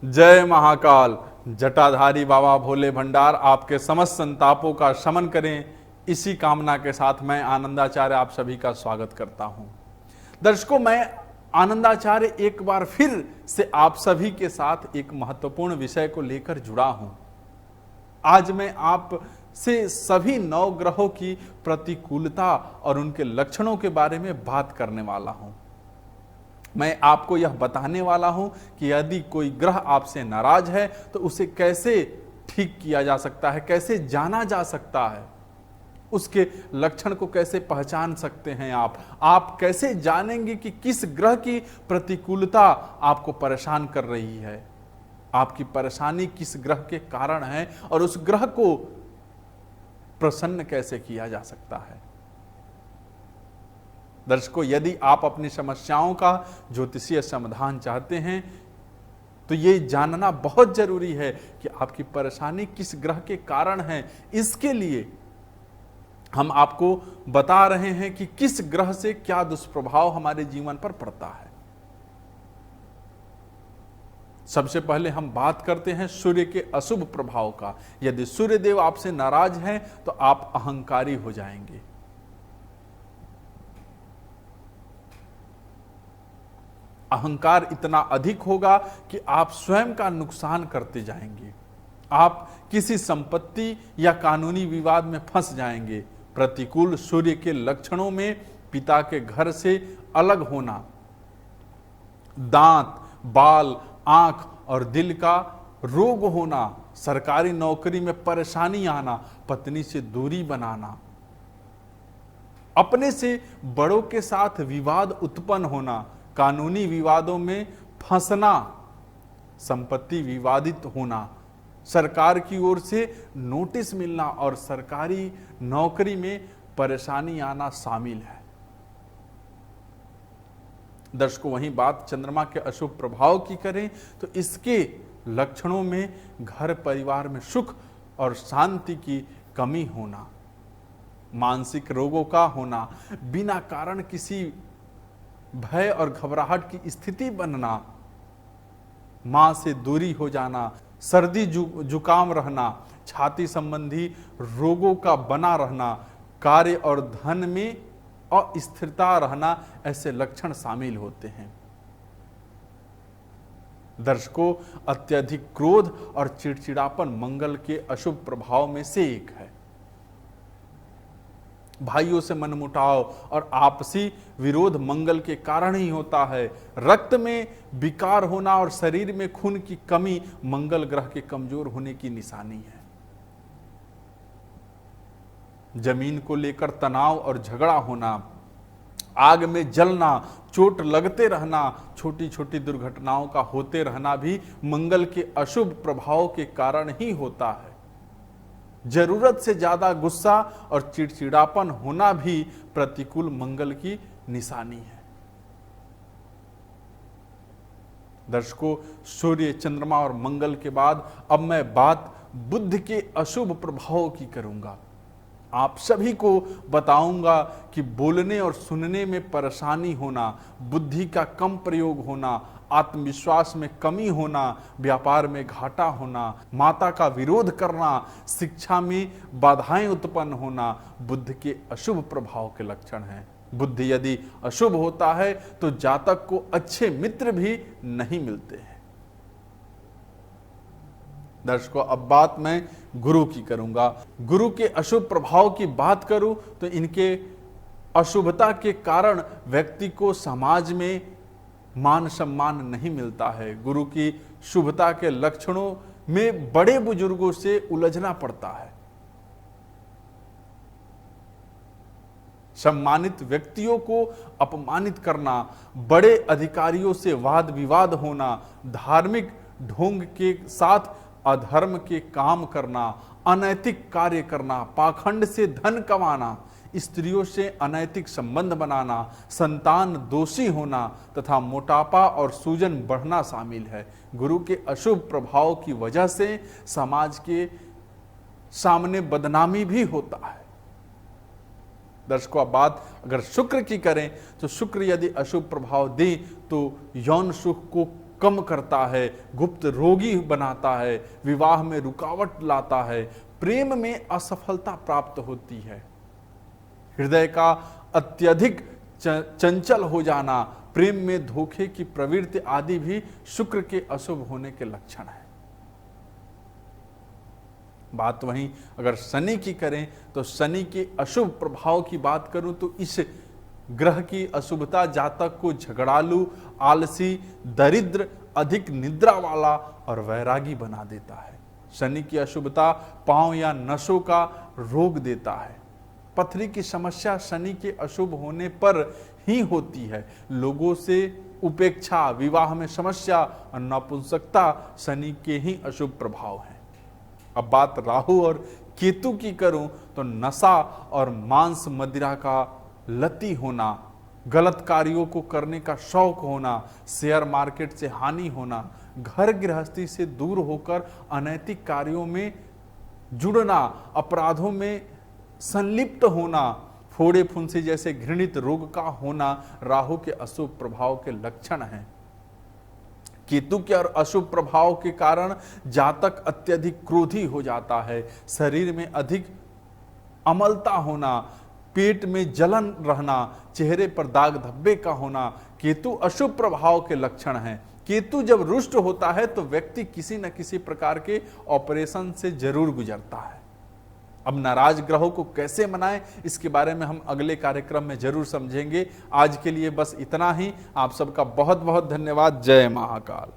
जय महाकाल। जटाधारी बाबा भोले भंडार आपके समस्त संतापों का शमन करें, इसी कामना के साथ मैं आनंदाचार्य आप सभी का स्वागत करता हूं। दर्शकों, मैं आनंदाचार्य एक बार फिर से आप सभी के साथ एक महत्वपूर्ण विषय को लेकर जुड़ा हूं। आज मैं आप से सभी नवग्रहों की प्रतिकूलता और उनके लक्षणों के बारे में बात करने वाला हूं। मैं आपको यह बताने वाला हूं कि यदि कोई ग्रह आपसे नाराज है तो उसे कैसे ठीक किया जा सकता है, कैसे जाना जा सकता है, उसके लक्षण को कैसे पहचान सकते हैं। आप कैसे जानेंगे कि किस ग्रह की प्रतिकूलता आपको परेशान कर रही है, आपकी परेशानी किस ग्रह के कारण है और उस ग्रह को प्रसन्न कैसे किया जा सकता है। दर्शकों, यदि आप अपनी समस्याओं का ज्योतिषीय समाधान चाहते हैं तो ये जानना बहुत जरूरी है कि आपकी परेशानी किस ग्रह के कारण है। इसके लिए हम आपको बता रहे हैं कि किस ग्रह से क्या दुष्प्रभाव हमारे जीवन पर पड़ता है। सबसे पहले हम बात करते हैं सूर्य के अशुभ प्रभाव का। यदि सूर्य देव आपसे नाराज हैं तो आप अहंकारी हो जाएंगे। अहंकार इतना अधिक होगा कि आप स्वयं का नुकसान करते जाएंगे। आप किसी संपत्ति या कानूनी विवाद में फंस जाएंगे। प्रतिकूल सूर्य के लक्षणों में पिता के घर से अलग होना, दांत, बाल, आंख और दिल का रोग होना, सरकारी नौकरी में परेशानी आना, पत्नी से दूरी बनाना, अपने से बड़ों के साथ विवाद उत्पन्न होना, कानूनी विवादों में फंसना, संपत्ति विवादित होना, सरकार की ओर से नोटिस मिलना और सरकारी नौकरी में परेशानी आना शामिल है। दर्शकों, वहीं बात चंद्रमा के अशुभ प्रभाव की करें तो इसके लक्षणों में घर परिवार में सुख और शांति की कमी होना, मानसिक रोगों का होना, बिना कारण किसी भय और घबराहट की स्थिति बनना, मां से दूरी हो जाना, सर्दी जुकाम रहना, छाती संबंधी रोगों का बना रहना, कार्य और धन में अस्थिरता रहना, ऐसे लक्षण शामिल होते हैं। दर्शकों, अत्यधिक क्रोध और चिड़चिड़ापन मंगल के अशुभ प्रभाव में से एक है। भाइयों से मनमुटाव और आपसी विरोध मंगल के कारण ही होता है। रक्त में विकार होना और शरीर में खून की कमी मंगल ग्रह के कमजोर होने की निशानी है। जमीन को लेकर तनाव और झगड़ा होना, आग में जलना, चोट लगते रहना, छोटी छोटी दुर्घटनाओं का होते रहना भी मंगल के अशुभ प्रभाव के कारण ही होता है। जरूरत से ज्यादा गुस्सा और चिड़चिड़ापन होना भी प्रतिकूल मंगल की निशानी है। दर्शकों, सूर्य, चंद्रमा और मंगल के बाद अब मैं बात बुध के अशुभ प्रभाव की करूंगा। आप सभी को बताऊंगा कि बोलने और सुनने में परेशानी होना, बुद्धि का कम प्रयोग होना, आत्मविश्वास में कमी होना, व्यापार में घाटा होना, माता का विरोध करना, शिक्षा में बाधाएं उत्पन्न होना बुध के अशुभ प्रभाव के लक्षण हैं। बुध यदि अशुभ होता है तो जातक को अच्छे मित्र भी नहीं मिलते हैं। दर्शकों, अब बात मैं गुरु की करूंगा। गुरु के अशुभ प्रभाव की बात करूं तो इनके अशुभता के कारण व्यक्ति को समाज में मान सम्मान नहीं मिलता है। गुरु की शुभता के लक्षणों में बड़े बुजुर्गों से उलझना पड़ता है। सम्मानित व्यक्तियों को अपमानित करना, बड़े अधिकारियों से वाद विवाद होना, धार्मिक ढोंग के साथ अधर्म के काम करना, अनैतिक कार्य करना, पाखंड से धन कमाना, स्त्रियों से अनैतिक संबंध बनाना, संतान दोषी होना तथा मोटापा और सूजन बढ़ना शामिल है। गुरु के अशुभ प्रभाव की वजह से समाज के सामने बदनामी भी होता है। दर्शकों, अब बात अगर शुक्र की करें तो शुक्र यदि अशुभ प्रभाव दे तो यौन सुख को कम करता है, गुप्त रोगी बनाता है, विवाह में रुकावट लाता है, प्रेम में असफलता प्राप्त होती है, हृदय का अत्यधिक चंचल हो जाना, प्रेम में धोखे की प्रवृत्ति आदि भी शुक्र के अशुभ होने के लक्षण है। बात वहीं अगर शनि की करें तो शनि के अशुभ प्रभाव की बात करूं तो इस ग्रह की अशुभता जातक को झगड़ालू, आलसी, दरिद्र, अधिक निद्रा वाला और वैरागी बना देता है। शनि की अशुभता पांव या नसों का रोग देता है। पथरी की समस्या शनि के अशुभ होने पर ही होती है। लोगों से उपेक्षा, विवाह में समस्या और नपुंसकता शनि के ही अशुभ प्रभाव हैं। अब बात राहु और केतु की करूं तो नशा और मांस मदिरा का लती होना, गलत कार्यों को करने का शौक होना, शेयर मार्केट से हानि होना, घर गृहस्थी से दूर होकर अनैतिक कार्यों में जुड़ना, अपराधों में संलिप्त होना, फोड़े फुंसी जैसे घृणित रोग का होना राहु के अशुभ प्रभाव के लक्षण हैं। केतु के और अशुभ प्रभाव के कारण जातक अत्यधिक क्रोधी हो जाता है, शरीर में अधिक अमलता होना, पेट में जलन रहना, चेहरे पर दाग धब्बे का होना केतु अशुभ प्रभाव के लक्षण हैं। केतु जब रुष्ट होता है तो व्यक्ति किसी न किसी प्रकार के ऑपरेशन से जरूर गुजरता है। अब नाराज ग्रहों को कैसे मनाएं, इसके बारे में हम अगले कार्यक्रम में जरूर समझेंगे। आज के लिए बस इतना ही। आप सबका बहुत बहुत धन्यवाद। जय महाकाल।